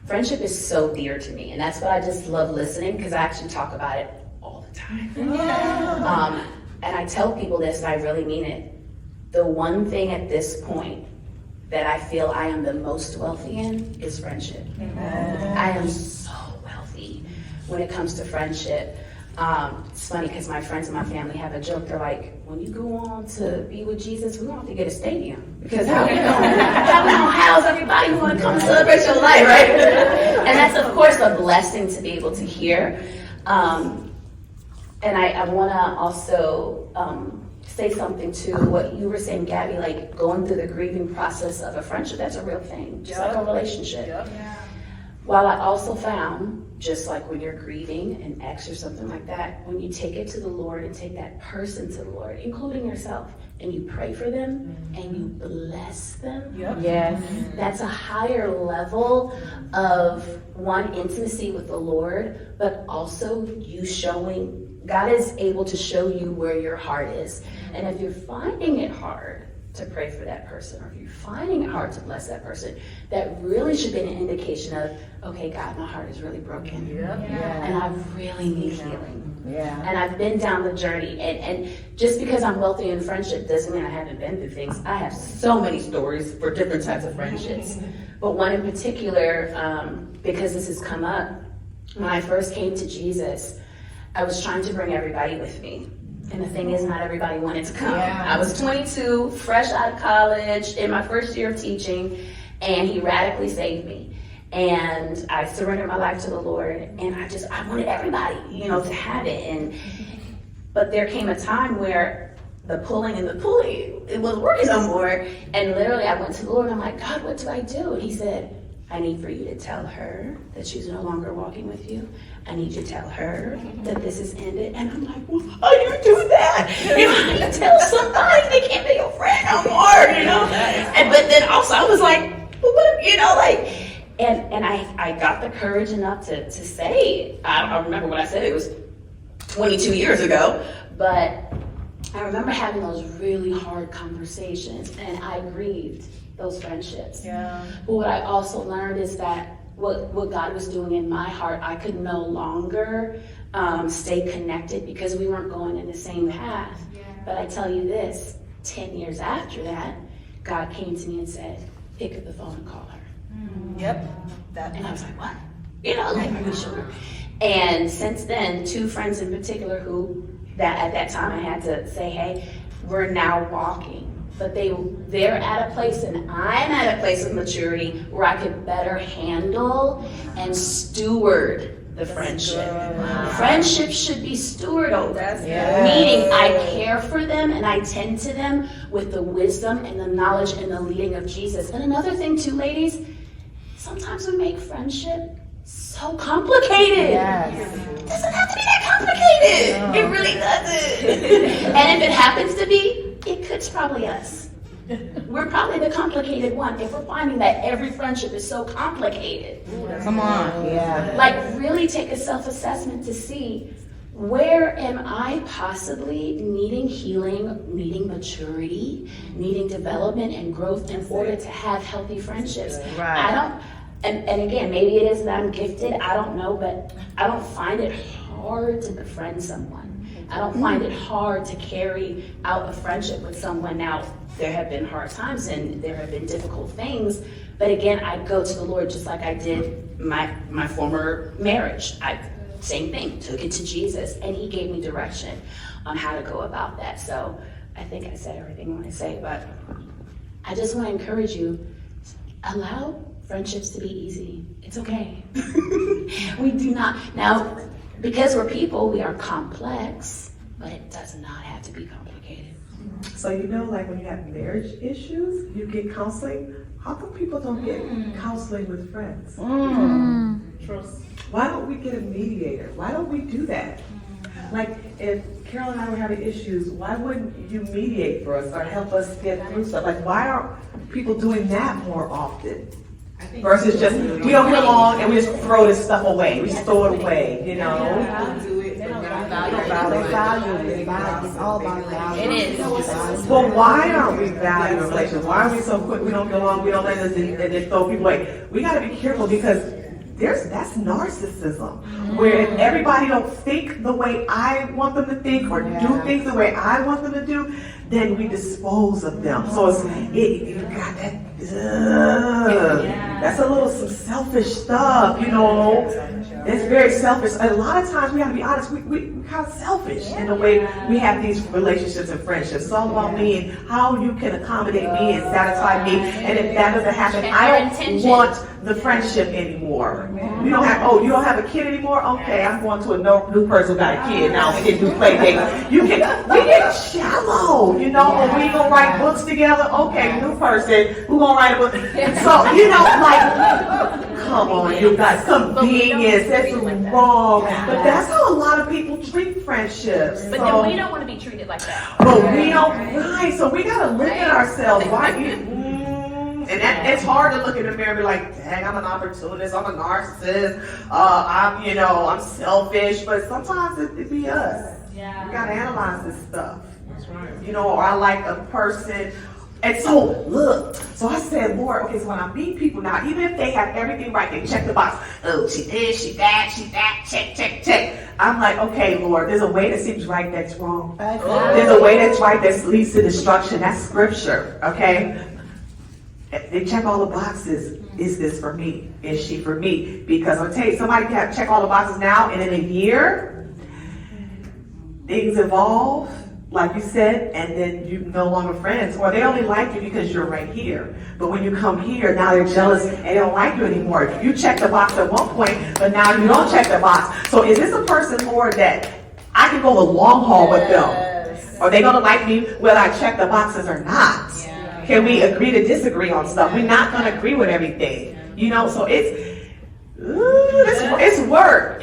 friendship is so dear to me, and that's what I just love listening, because I actually talk about it all the time. And I tell people this, and I really mean it. The one thing at this point that I feel I am the most wealthy in is friendship. I am so wealthy when it comes to friendship. It's funny because my friends and my family have a joke. They're like, when you go on to be with Jesus, we don't have to get a stadium, because how we gonna house everybody who want to come celebrate your life, right? And that's of course a blessing to be able to hear. And I want to also say something to what you were saying, Gabby, like going through the grieving process of a friendship. That's a real thing, just like a relationship. While I also found, just like when you're grieving an ex or something like that, when you take it to the Lord and take that person to the Lord, including yourself, and you pray for them and you bless them, yes, that's a higher level of one, intimacy with the Lord, but also you showing, God is able to show you where your heart is. And if you're finding it hard to pray for that person, or if you're finding it hard to bless that person, that really should be an indication of, okay, God, my heart is really broken. And I really need healing. And I've been down the journey, and just because I'm wealthy in friendship doesn't mean I haven't been through things. I have so many stories for different types of friendships. But one in particular, because this has come up, when I first came to Jesus, I was trying to bring everybody with me. And the thing is, not everybody wanted to come. I was 22, fresh out of college, in my first year of teaching, and he radically saved me. And I surrendered my life to the Lord, and I wanted everybody, to have it. But there came a time where the pulling and the pulling, it wasn't working no more. And literally I went to the Lord, and I'm like, God, what do I do? And he said, I need for you to tell her that she's no longer walking with you. I need you to tell her that this is ended. And I'm like, well, how do you do that? How do you tell somebody they can't be your friend no more, And but then also I was like, well, what, and I got the courage enough to say, I remember what I said, it was 22 years ago, but I remember having those really hard conversations, and I grieved those friendships. But what I also learned is that what God was doing in my heart, I could no longer stay connected because we weren't going in the same path. But I tell you this, 10 years after that, God came to me and said, pick up the phone and call her. And I was like, what? Are you sure? And since then, two friends in particular who, at that time I had to say, hey, we're now walking. But they're at a place, and I'm at a place of maturity where I could better handle and steward the friendship. Friendship should be stewarded over. Meaning I care for them and I tend to them with the wisdom and the knowledge and the leading of Jesus. And another thing too, ladies, sometimes we make friendship so complicated. It doesn't have to be that complicated. It really doesn't. And if it happens to be, it's probably us. We're probably the complicated one if we're finding that every friendship is so complicated. Come on. Like really take a self-assessment to see, where am I possibly needing healing, needing maturity, needing development and growth in order to have healthy friendships. And again, maybe it is that I'm gifted, I don't know, but I don't find it hard to befriend someone. I don't find it hard to carry out a friendship with someone. Now, there have been hard times and there have been difficult things, but again, I go to the Lord just like I did my former marriage. Same thing, took it to Jesus, and he gave me direction on how to go about that. So I think I said everything I want to say, but I just want to encourage you, allow friendships to be easy. It's okay. We do not, now, because we're people, we are complex, but it does not have to be complicated. So like when you have marriage issues, you get counseling. How come people don't get counseling with friends? Why don't we get a mediator? Why don't we do that? Like if Carol and I were having issues, why wouldn't you mediate for us or help us get through stuff? Like why aren't people doing that more often? Versus just, we don't get along and we just throw this stuff away. We just throw it away, They don't value it. It's all about value. It is. Well, why aren't we valuing relationships? Why are we so quick? We don't get along, we don't let us, and then throw people away. We got to be careful because that's narcissism. Where if everybody don't think the way I want them to think or do things the way I want them to do, then we dispose of them. So you got that. That's a little some selfish stuff, you know. It's very selfish. A lot of times we have to be honest. We kind of selfish in the way we have these relationships and friendships. It's all about me and how you can accommodate me and satisfy me. And if that doesn't happen, I don't want the friendship anymore. You don't have a kid anymore? Okay, I'm going to a new person who got a kid now. We can do play dates. We get shallow, you know. Or we gonna write books together. Okay, new person who gonna write a book. So you know, like, come on, you guys, convenience. That's wrong. But that's how a lot of people treat friendships. But then we don't want to be treated like that. But we don't. Right. So we gotta look at ourselves. Why you? And it's hard to look in the mirror and be like, dang, I'm an opportunist, I'm a narcissist, I'm selfish, but sometimes it be us. Yeah. We gotta analyze this stuff. That's right. You know, or I like a person, and so look, so I said, Lord, okay, so when I meet people now, even if they have everything right, they check the box, oh, she this, she that, check. I'm like, okay, Lord, there's a way that seems right that's wrong. There's a way that's right that leads to destruction. That's scripture, okay? They check all the boxes. Is this for me? Is she for me? Because I'll tell you, somebody can check all the boxes now, and in a year, things evolve, like you said, and then you're no longer friends. Or they only like you because you're right here. But when you come here, now they're jealous and they don't like you anymore. You checked the box at one point, but now you don't check the box. So is this a person, Lord, that I can go the long haul with them? Are they going to like me whether I check the boxes or not? Can we agree to disagree on stuff? We're not going to agree with everything. You know, so it's work.